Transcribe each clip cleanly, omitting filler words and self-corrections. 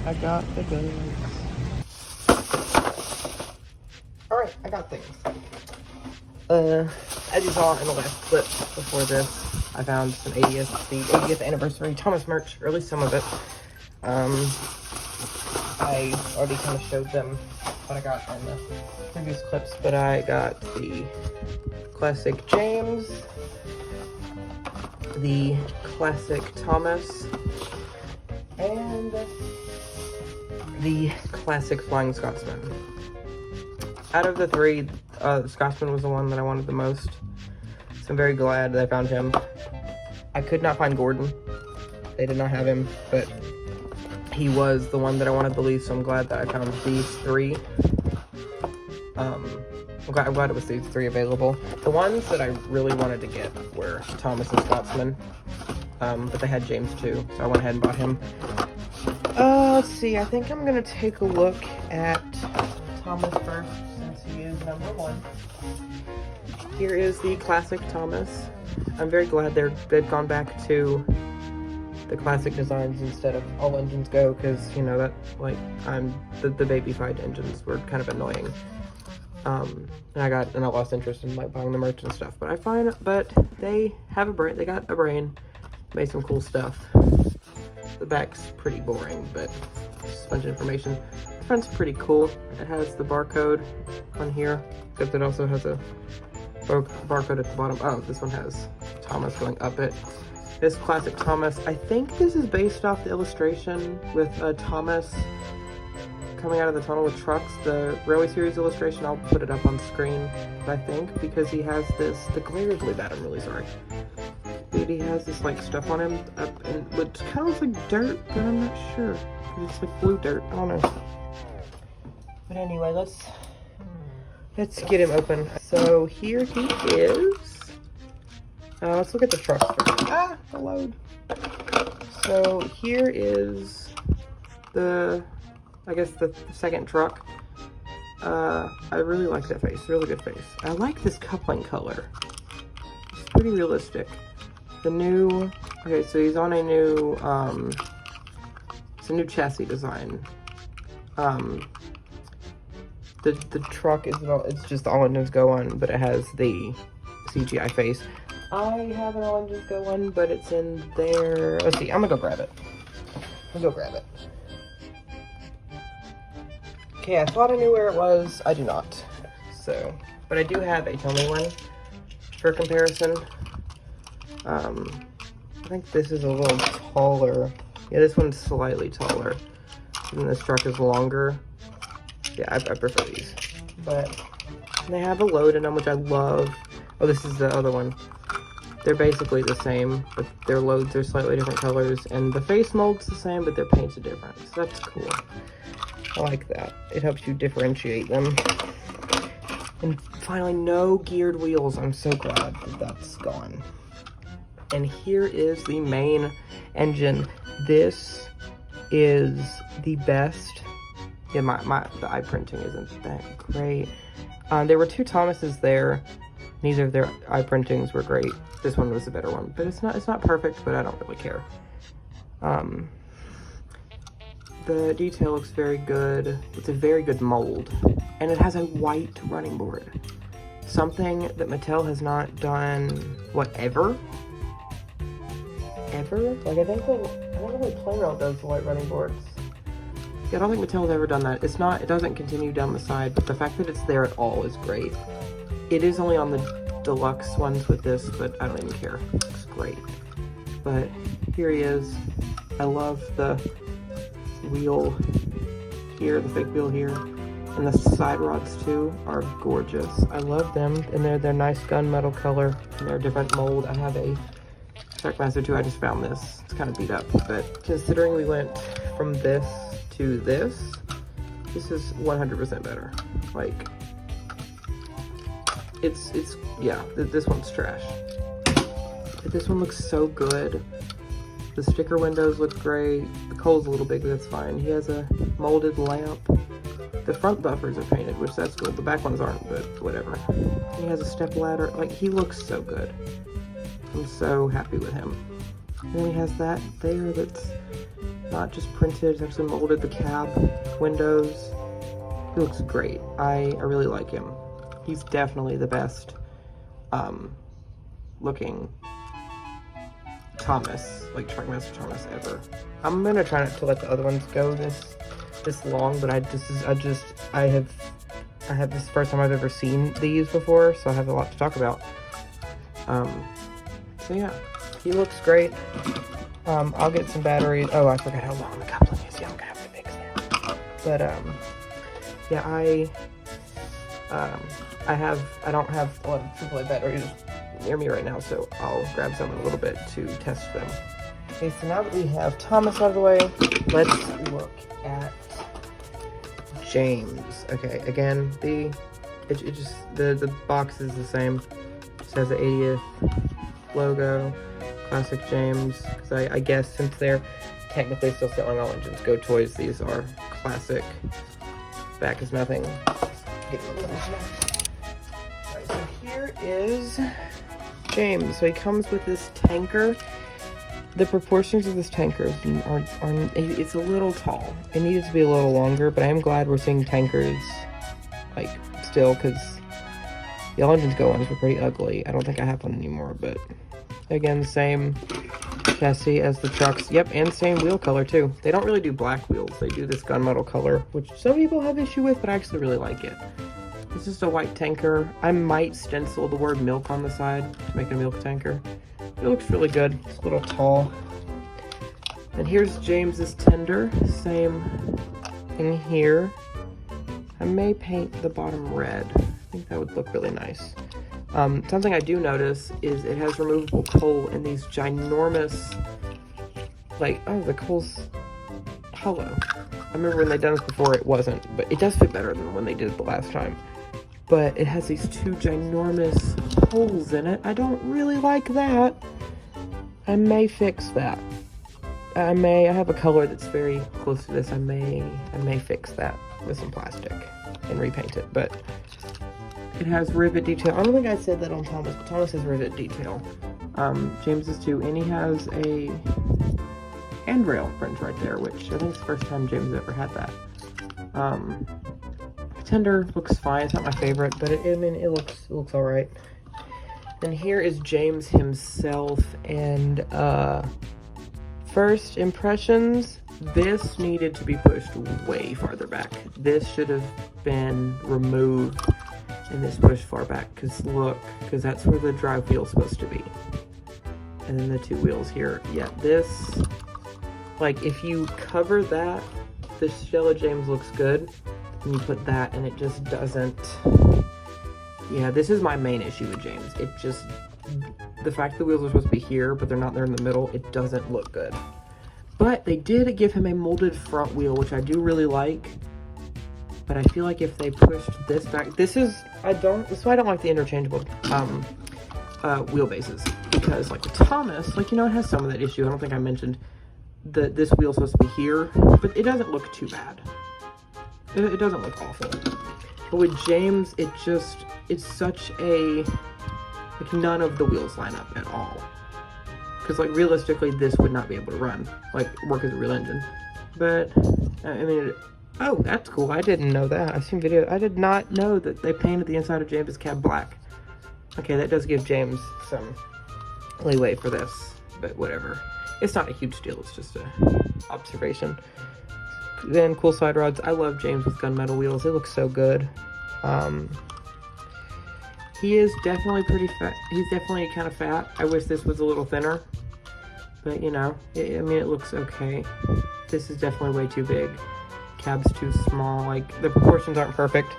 I got the goods. Alright, I got things. As you saw in the last clip before this, I found the 80th anniversary Thomas merch, or at least some of it. I already kind of showed them what I got in the previous clips, but I got the classic James, the classic Thomas, and the classic Flying Scotsman. Out of the three, the Scotsman was the one that I wanted the most, so I'm very glad that I found him. I could not find Gordon. They did not have him, but he was the one that I wanted the least, so I'm glad that I found these three. I'm glad it was these three available. The ones that I really wanted to get were Thomas and Scotsman, but they had James too, so I went ahead and bought him. Let's see, I think I'm gonna take a look at Thomas first, since he is number one. Here is the classic Thomas. I'm very glad they've gone back to the classic designs instead of all engines go, because, you know, that, like, the baby-fied engines were kind of annoying. And I lost interest in, like, buying the merch and stuff, but they have a brain, they got a brain, made some cool stuff. The back's pretty boring, but just a bunch of information. The front's pretty cool. It has the barcode on here, except it also has a barcode at the bottom. Oh, this one has Thomas going up it. This classic Thomas, I think this is based off the illustration with Thomas coming out of the tunnel with trucks. The Railway Series illustration, I'll put it up on screen, I think, because he has this, the glare is really bad, I'm really sorry. But he has this, like, stuff on him, and it kind of looks like dirt, but I'm not sure. It's like blue dirt, I don't know. But anyway, let's get him open. So here he is. Let's look at the trucks first. Ah, the load. So here is I guess the second truck. I really like that face, really good face. I like this coupling color. It's pretty realistic. Okay, so he's on a new, it's a new chassis design. The truck it's just all engines go on, but it has the CGI face. I have an all engines go on, but it's in there. Let's see, I'm gonna go grab it. Okay, I thought I knew where it was. I do not. So, but I do have a Tony one for comparison. I think this is a little taller. Yeah, this one's slightly taller. And this truck is longer. Yeah, I prefer these. But they have a load in them, which I love. Oh, this is the other one. They're basically the same, but their loads are slightly different colors. And the face mold's the same, but their paints are different. So that's cool. I like that. It helps you differentiate them. And finally, no geared wheels. I'm so glad that that's gone. And here is the main engine. This is the best. Yeah, the eye printing isn't that great. There were two Thomases there. Neither of their eye printings were great. This one was the better one, but it's not perfect, but I don't really care. The detail looks very good. It's a very good mold, and it has a white running board. Something that Mattel has not done, ever? Like, I don't really Playmobil does the white running boards. Yeah, I don't think Mattel's ever done that. It doesn't continue down the side, but the fact that it's there at all is great. It is only on the deluxe ones with this, but I don't even care. It looks great. But here he is. I love the wheel here, the fake wheel here. And the side rods too are gorgeous. I love them, and they're nice gunmetal color, and they're a different mold. I have a Trackmaster 2, I just found this. It's kind of beat up, but considering we went from this to this is 100% better. Like, yeah, this one's trash. But this one looks so good. The sticker windows look great. The coal's a little big, but that's fine. He has a molded lamp. The front buffers are painted, which that's cool. The back ones aren't, but whatever. He has a step ladder. Like, he looks so good. I'm so happy with him. And then he has that there that's not just printed, it's actually molded, the cab, windows. He looks great. I really like him. He's definitely the best looking Thomas, like Truckmaster Thomas ever. I'm gonna try not to let the other ones go this long, but this is the first time I've ever seen these before, so I have a lot to talk about. So yeah, he looks great. I'll get some batteries. Oh, I forgot how long the coupling is. Yeah, I'm gonna have to fix that. But yeah, I don't have a lot of AAA batteries near me right now, so I'll grab some in a little bit to test them. Okay, so now that we have Thomas out of the way, let's look at James. Okay, again, the box is the same. It says the 80th logo, classic James. Because I guess since they're technically still selling all engines, Go Toys, these are classic. Back is nothing. Alright, so here is James. So he comes with this tanker. The proportions of this tanker are it's a little tall. It needed to be a little longer, but I am glad we're seeing tankers, like, still, because the All Engines Go ones were pretty ugly. I don't think I have one anymore, but again, same chassis as the trucks. Yep, and same wheel color, too. They don't really do black wheels. They do this gunmetal color, which some people have issue with, but I actually really like it. It's just a white tanker. I might stencil the word milk on the side to make it a milk tanker. It looks really good. It's a little tall. And here's James's tender. Same thing here. I may paint the bottom red. I think that would look really nice. Something I do notice is it has removable coal in these ginormous, like, oh, the coal's hollow. I remember when they'd done this before, it wasn't, but it does fit better than when they did it the last time. But it has these two ginormous holes in it. I don't really like that. I may fix that. I have a color that's very close to this. I may fix that with some plastic and repaint it, but it has rivet detail. I don't think I said that on Thomas, but Thomas has rivet detail. James is too, and he has a handrail print right there, which I think is the first time James ever had that. Tender looks fine. It's not my favorite, but it looks all right. And here is James himself, and first impressions, this needed to be pushed way farther back. This should have been removed and this pushed far back, because that's where the drive wheel's supposed to be. And then the two wheels here. Yeah, this, like, if you cover that, the shell of James looks good, and you put that and it just doesn't. Yeah, this is my main issue with James. It just, the fact the wheels are supposed to be here, but they're not there in the middle, it doesn't look good. But they did give him a molded front wheel, which I do really like. But I feel like if they pushed this back, this is why I don't like the interchangeable wheelbases. Because, like, with Thomas, like, you know, it has some of that issue. I don't think I mentioned that this wheel's supposed to be here, but it doesn't look too bad. It doesn't look awful. But with James, it's such a, like, none of the wheels line up at all. Because, like, realistically, this would not be able to run, like, work as a real engine. But, I mean, oh, that's cool. I didn't know that. I've seen video. I did not know that they painted the inside of James's cab black. Okay, that does give James some leeway for this, but whatever. It's not a huge deal. It's just a observation. Then cool side rods. I love James with gunmetal wheels. They look so good. He is definitely pretty fat. He's definitely kind of fat. I wish this was a little thinner, but you know, I mean, it looks okay. This is definitely way too big. Cab's too small. Like, the proportions aren't perfect,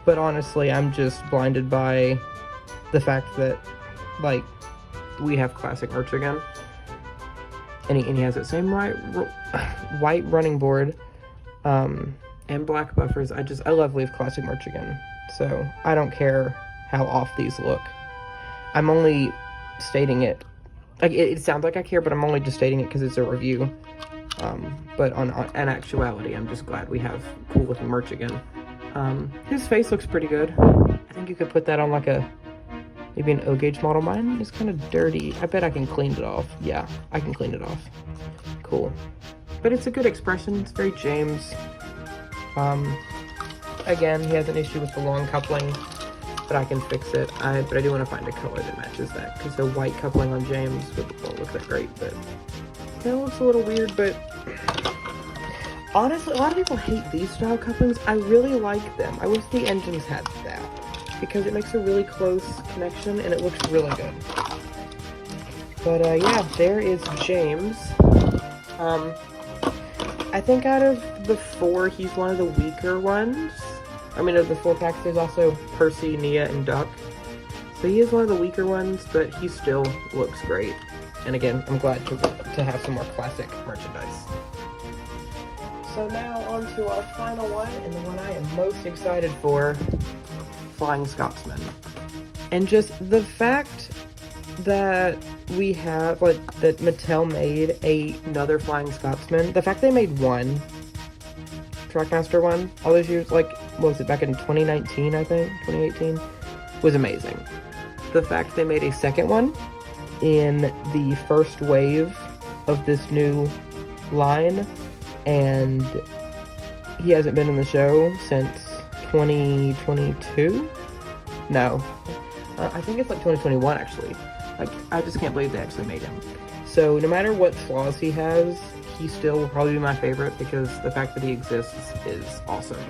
but honestly, I'm just blinded by the fact that, like, we have classic merch again, and he has that same white running board, and black buffers. I love Leaf classic merch again, so I don't care how off these look. I'm only stating it. Like, it sounds like I care, but I'm only just stating it because it's a review. But in actuality, I'm just glad we have cool looking merch again. His face looks pretty good. I think you could put that on like a maybe an O-gauge model. Mine is kind of dirty. I bet I can clean it off. Yeah, I can clean it off. Cool. But it's a good expression. It's very James. Again, he has an issue with the long coupling, but I can fix it. But I do want to find a color that matches that, because the white coupling on James won't look that great, but it looks a little weird. But honestly, a lot of people hate these style couplings. I really like them. I wish the engines had that, because it makes a really close connection and it looks really good. But yeah, there is James. I think out of the 4, he's one of the weaker ones. I mean, of the 4 packs, there's also Percy, Nia, and Duck. So he is one of the weaker ones, but he still looks great. And again, I'm glad to have some more classic merchandise. So now on to our final one, and the one I am most excited for, Flying Scotsman. And just the fact that we have, like, that Mattel made another Flying Scotsman, the fact they made one Trackmaster one all those years, like, what was it, back in 2019, I think, 2018, was amazing. The fact they made a second one in the first wave of this new line, and he hasn't been in the show since 2022? No. I think it's like 2021, actually. Like, I just can't believe they actually made him. So, no matter what flaws he has, he still will probably be my favorite, because the fact that he exists is awesome.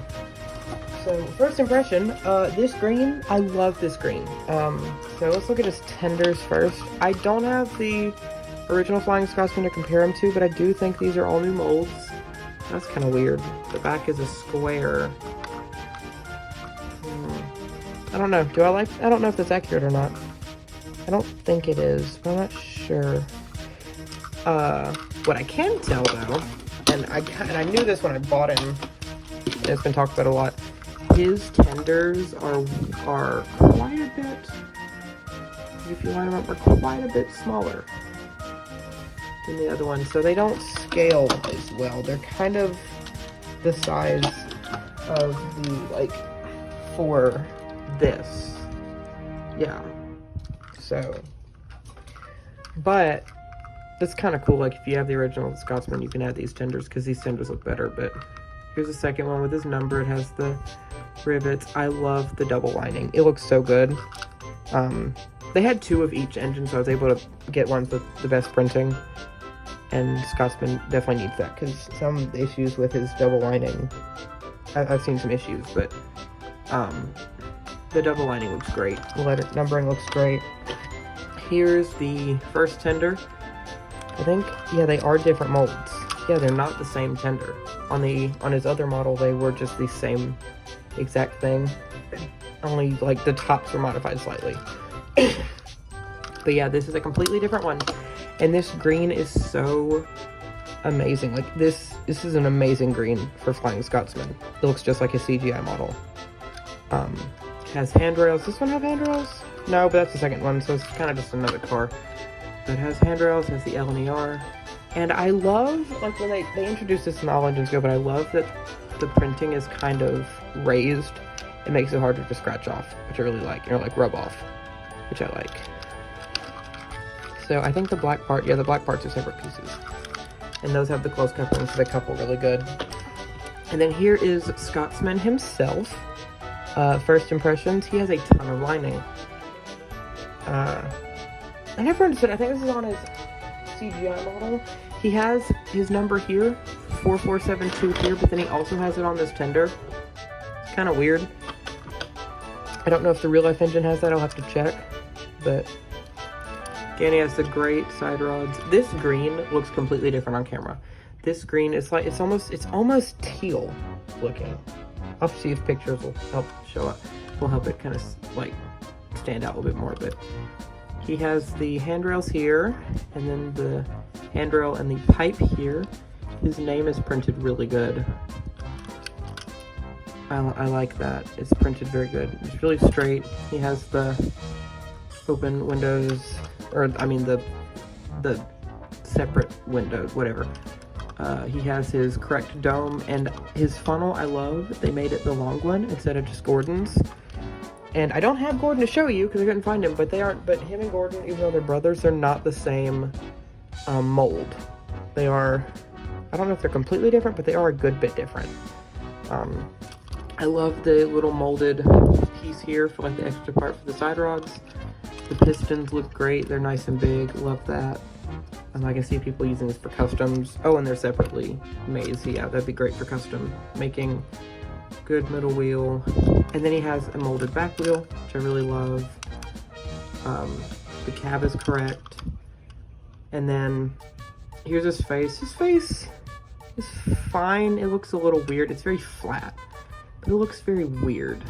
So, first impression, this green, I love this green. So let's look at his tenders first. I don't have the original Flying Scotsman to compare him to, but I do think these are all new molds. That's kind of weird. The back is a square. I don't know. I don't know if that's accurate or not. I don't think it is, but I'm not sure. What I can tell though, and I knew this when I bought him, and it's been talked about a lot, his tenders are quite a bit, if you line them up, are quite a bit smaller than the other ones, so they don't scale as well. They're kind of the size of the, like, for this. Yeah. So, but that's kind of cool. Like, if you have the original Scotsman, you can add these tenders, because these tenders look better. But here's the second one with his number. It has the rivets. I love the double lining. It looks so good. They had 2 of each engine, so I was able to get ones with the best printing. And Scotsman definitely needs that, because some issues with his double lining, I've seen some issues, but the double lining looks great. The letter numbering looks great. Here's the first tender. I think, yeah, they are different molds. Yeah, they're not the same tender. On his other model, they were just the same exact thing. Only, like, the tops were modified slightly. But yeah, this is a completely different one. And this green is so amazing. Like, this is an amazing green for Flying Scotsman. It looks just like a CGI model. It has handrails. Does this one have handrails? No, but that's the second one, so it's kind of just another car. But it has handrails, it has the L and the R. And I love, like, when they introduced this in all engines go, but I love that the printing is kind of raised. It makes it harder to scratch off, which I really like, or like rub off, which I like. So I think the black part, yeah, the black parts are separate pieces. And those have the close couplings, so they couple really good. And then here is Scotsman himself. First impressions, he has a ton of lining. I never understood, I think this is on his CGI model. He has his number here, 4472 here, but then he also has it on this tender. It's kind of weird. I don't know if the real life engine has that, I'll have to check. But again, he has the great side rods. This green looks completely different on camera. This green is like, it's almost teal looking. I'll see if pictures will help show up. Will help it kind of like stand out a little bit more, but he has the handrails here, and then the handrail and the pipe here. His name is printed really good. I like that. It's printed very good. It's really straight. He has the open windows, or I mean the separate windows, whatever. He has his correct dome, and his funnel I love. They made it the long one instead of just Gordon's. And I don't have Gordon to show you because I couldn't find him, but him and Gordon, even though they're brothers, they're not the same mold. They are, I don't know if they're completely different, but they are a good bit different. I love the little molded piece here for like the extra part for the side rods. The pistons look great. They're nice and big. Love that. I can see people using this for customs. Oh, and they're separately made. So yeah, that'd be great for custom making. Good middle wheel. And then he has a molded back wheel, which I really love. The cab is correct. And then here's his face. His face is fine. It looks a little weird. It's very flat, but it looks very weird.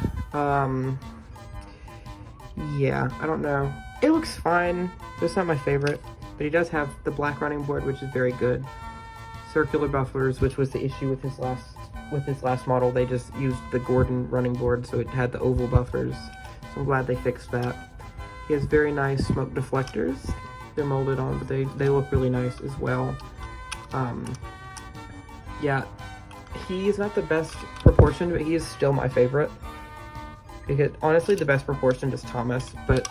Yeah, I don't know. It looks fine. It's not my favorite, but he does have the black running board, which is very good. Circular buffers, which was the issue with his last model. They just used the Gordon running board, so it had the oval buffers. So I'm glad they fixed that. He has very nice smoke deflectors. They're molded on, but they look really nice as well. Yeah, he is not the best proportioned, but he is still my favorite. Because honestly, the best proportioned is Thomas, but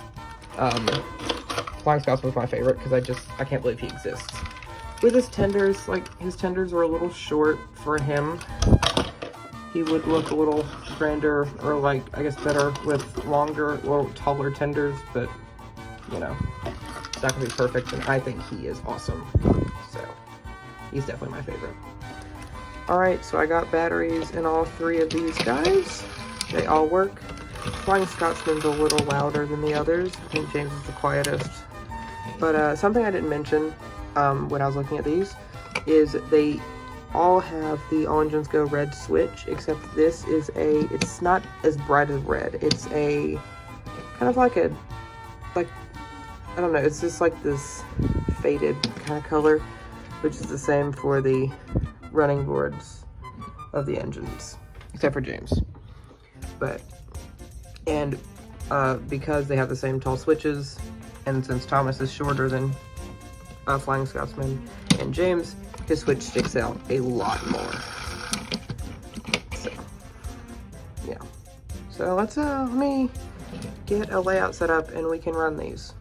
Flying Scotsman was my favorite because I can't believe he exists. With his tenders, like his tenders were a little short for him. He would look a little grander, or like, I guess better with longer, little taller tenders, but you know, it's not gonna be perfect, and I think he is awesome. So, he's definitely my favorite. Alright, so I got batteries in all three of these guys. They all work. Flying Scotsman's a little louder than the others. I think James is the quietest. But something I didn't mention when I was looking at these is they all have the All Engines Go red switch, except this is it's not as bright as red. It's a kind of like I don't know, it's just like this faded kind of color, which is the same for the running boards of the engines, except for James. And because they have the same tall switches, and since Thomas is shorter than Flying Scotsman and James, his switch sticks out a lot more. So, yeah. So let me get a layout set up and we can run these.